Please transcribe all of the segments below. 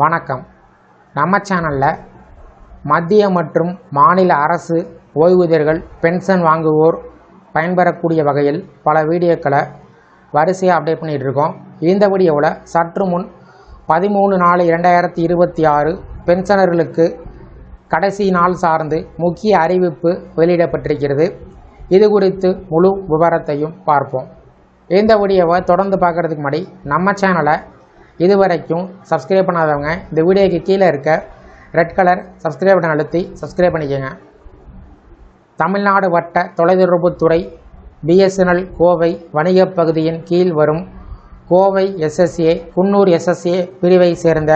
வணக்கம். நம்ம சேனலில் மத்திய மற்றும் மாநில அரசு ஓய்வூதியர்கள் பென்ஷன் வாங்குவோர் பயன்பெறக்கூடிய வகையில் பல வீடியோக்களை வரிசையாக அப்டேட் பண்ணிகிட்டு இருக்கோம். இந்த வீடியோவில் சற்று முன் 13/4/2026 பென்ஷனர்களுக்கு கடைசி நாள் சார்ந்து முக்கிய அறிவிப்பு வெளியிடப்பட்டிருக்கிறது. இது குறித்து முழு விவரத்தையும் பார்ப்போம். இந்த வீடியோவை தொடர்ந்து பார்க்குறதுக்கு முன்னாடி நம்ம சேனலை இதுவரைக்கும் சப்ஸ்கிரைப் பண்ணாதவங்க இந்த வீடியோக்கு கீழே இருக்க ரெட் கலர் சப்ஸ்கிரைப் பட்டன் அழுத்தி சப்ஸ்கிரைப் பண்ணிக்கோங்க. தமிழ்நாடு வட்ட தொலைத்தொடர்புத்துறை பிஎஸ்என்எல் கோவை வணிகப் பகுதியின் கீழ் வரும் கோவை எஸ்எஸ்ஏ, குன்னூர் எஸ்எஸ்ஏ பிரிவை சேர்ந்த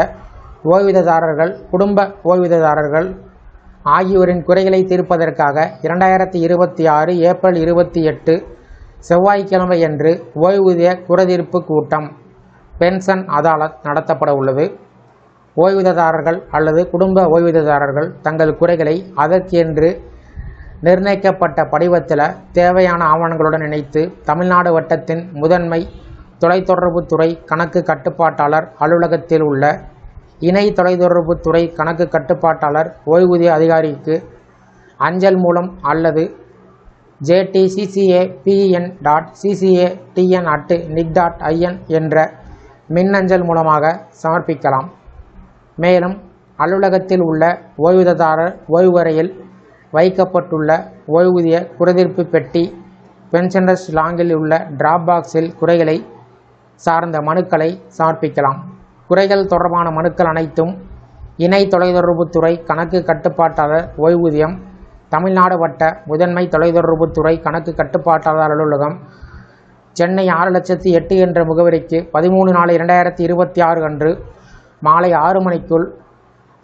ஓய்வூதியதாரர்கள், குடும்ப ஓய்வூதியதாரர்கள் ஆகியோரின் குறைகளை தீர்ப்பதற்காக 2026 ஏப்ரல் 28 செவ்வாய்க்கிழமை அன்று ஓய்வூதிய குறைதீர்ப்பு கூட்டம் பென்ஷன் அதாலத் நடத்தப்பட உள்ளது. ஓய்வூதியதாரர்கள் அல்லது குடும்ப ஓய்வூதியதாரர்கள் தங்கள் குறைகளை அதற்கென்று நிர்ணயிக்கப்பட்ட படிவத்தில் தேவையான ஆவணங்களுடன் இணைத்து தமிழ்நாடு வட்டத்தின் முதன்மை தொலைத்தொடர்புத்துறை கணக்கு கட்டுப்பாட்டாளர் அலுவலகத்தில் உள்ள இணை தொலைத்தொடர்புத்துறை கணக்கு கட்டுப்பாட்டாளர் ஓய்வூதிய அதிகாரிக்கு அஞ்சல் மூலம் அல்லது jtccapn.ccatn@nic.in என்ற மின்னஞ்சல் மூலமாக சமர்ப்பிக்கலாம். மேலும் அலுவலகத்தில் உள்ள ஓய்வூதியதாரர் ஓய்வறையில் வைக்கப்பட்டுள்ள ஓய்வூதிய குறைதீர்ப்பு பெட்டி, பென்ஷனர்ஸ் லாங்கில் உள்ள டிராப் பாக்ஸில் குறைகளை சார்ந்த மனுக்களை சமர்ப்பிக்கலாம். குறைகள் தொடர்பான மனுக்கள் அனைத்தும் இணை தொலைத்தொடர்புத்துறை கணக்கு கட்டுப்பாட்டாளர் ஓய்வூதியம், தமிழ்நாடு வட்ட முதன்மை தொலைத்தொடர்புத்துறை கணக்கு கட்டுப்பாட்டாளர் அலுவலகம், சென்னை 6,08,000 என்ற முகவரிக்கு 13/4/2026 அன்று மாலை 6 மணிக்குள்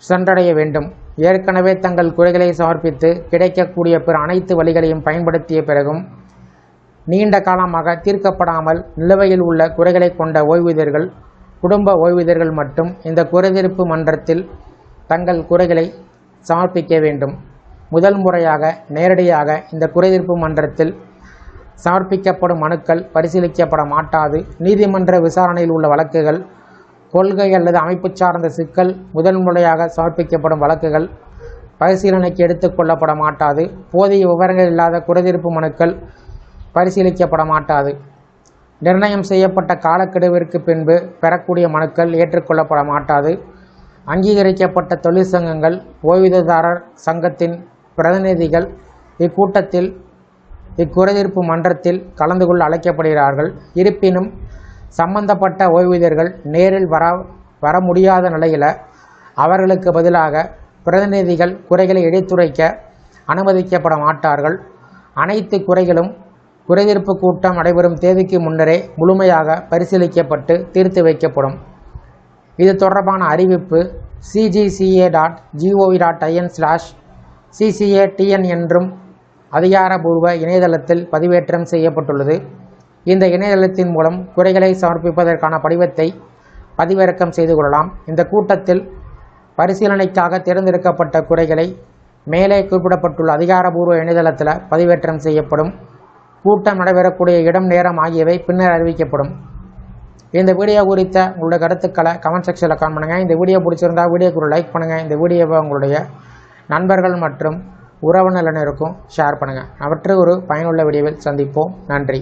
சென்றடைய வேண்டும். ஏற்கனவே தங்கள் குறைகளை சமர்ப்பித்து கிடைக்கக்கூடிய பிற அனைத்து வழிகளையும் பயன்படுத்திய பிறகும் நீண்ட காலமாக தீர்க்கப்படாமல் நிலுவையில் உள்ள குறைகளை கொண்ட ஓய்வூதியர்கள், குடும்ப ஓய்வூதியர்கள் மட்டும் இந்த குறைதீர்ப்பு மன்றத்தில் தங்கள் குறைகளை சமர்ப்பிக்க வேண்டும். முதல் முறையாக நேரடியாக இந்த குறைதீர்ப்பு மன்றத்தில் சமர்ப்பிக்கப்படும் மனுக்கள் பரிசீலிக்கப்பட மாட்டாது. நீதிமன்ற விசாரணையில் உள்ள வழக்குகள், கொள்கை அல்லது அமைப்பு சார்ந்த சிக்கல், முதல் முறையாக சமர்ப்பிக்கப்படும் வழக்குகள் பரிசீலனைக்கு எடுத்துக்கொள்ளப்பட மாட்டாது. போதிய விவரங்கள் இல்லாத குறைதீர்ப்பு மனுக்கள் பரிசீலிக்கப்பட மாட்டாது. நிர்ணயம் செய்யப்பட்ட காலக்கெடுவிற்கு பின்பு பெறக்கூடிய மனுக்கள் ஏற்றுக்கொள்ளப்பட மாட்டாது. அங்கீகரிக்கப்பட்ட தொழிற்சங்கங்கள், ஓய்வூதியதாரர் சங்கத்தின் பிரதிநிதிகள் இக்கூட்டத்தில் இக்குறைதீர்ப்பு மன்றத்தில் கலந்து கொள்ள அழைக்கப்படுகிறார்கள். இருப்பினும் சம்பந்தப்பட்ட ஓய்வூதியர்கள் நேரில் வர முடியாத நிலையில் அவர்களுக்கு பதிலாக பிரதிநிதிகள் குறைகளை எடுத்துரைக்க அனுமதிக்கப்பட மாட்டார்கள். அனைத்து குறைகளும் குறைதீர்ப்பு கூட்டம் நடைபெறும் தேதிக்கு முன்னரே முழுமையாக பரிசீலிக்கப்பட்டு தீர்த்து வைக்கப்படும். இது தொடர்பான அறிவிப்பு cgca.gov.in/ccatn என்றும் அதிகாரபூர்வ இணையதளத்தில் பதிவேற்றம் செய்யப்பட்டுள்ளது. இந்த இணையதளத்தின் மூலம் குறைகளை சமர்ப்பிப்பதற்கான படிவத்தை பதிவிறக்கம் செய்து கொள்ளலாம். இந்த கூட்டத்தில் பரிசீலனைக்காக தேர்ந்தெடுக்கப்பட்ட குறைகளை மேலே குறிப்பிடப்பட்டுள்ள அதிகாரபூர்வ இணையதளத்தில் பதிவேற்றம் செய்யப்படும். கூட்டம் நடைபெறக்கூடிய இடம், நேரம் ஆகியவை பின்னர் அறிவிக்கப்படும். இந்த வீடியோ குறித்த உங்களுடைய கருத்துக்களை கமெண்ட் செக்ஷனில் கமெண்ட் பண்ணுங்கள். இந்த வீடியோ பிடிச்சிருந்தால் வீடியோக்கு ஒரு லைக் பண்ணுங்கள். இந்த வீடியோவை உங்களுடைய நண்பர்கள் மற்றும் உறவினர்களுக்கும் ஷேர் பண்ணுங்கள். அவற்றை ஒரு பயனுள்ள வீடியோவில் சந்திப்போம். நன்றி.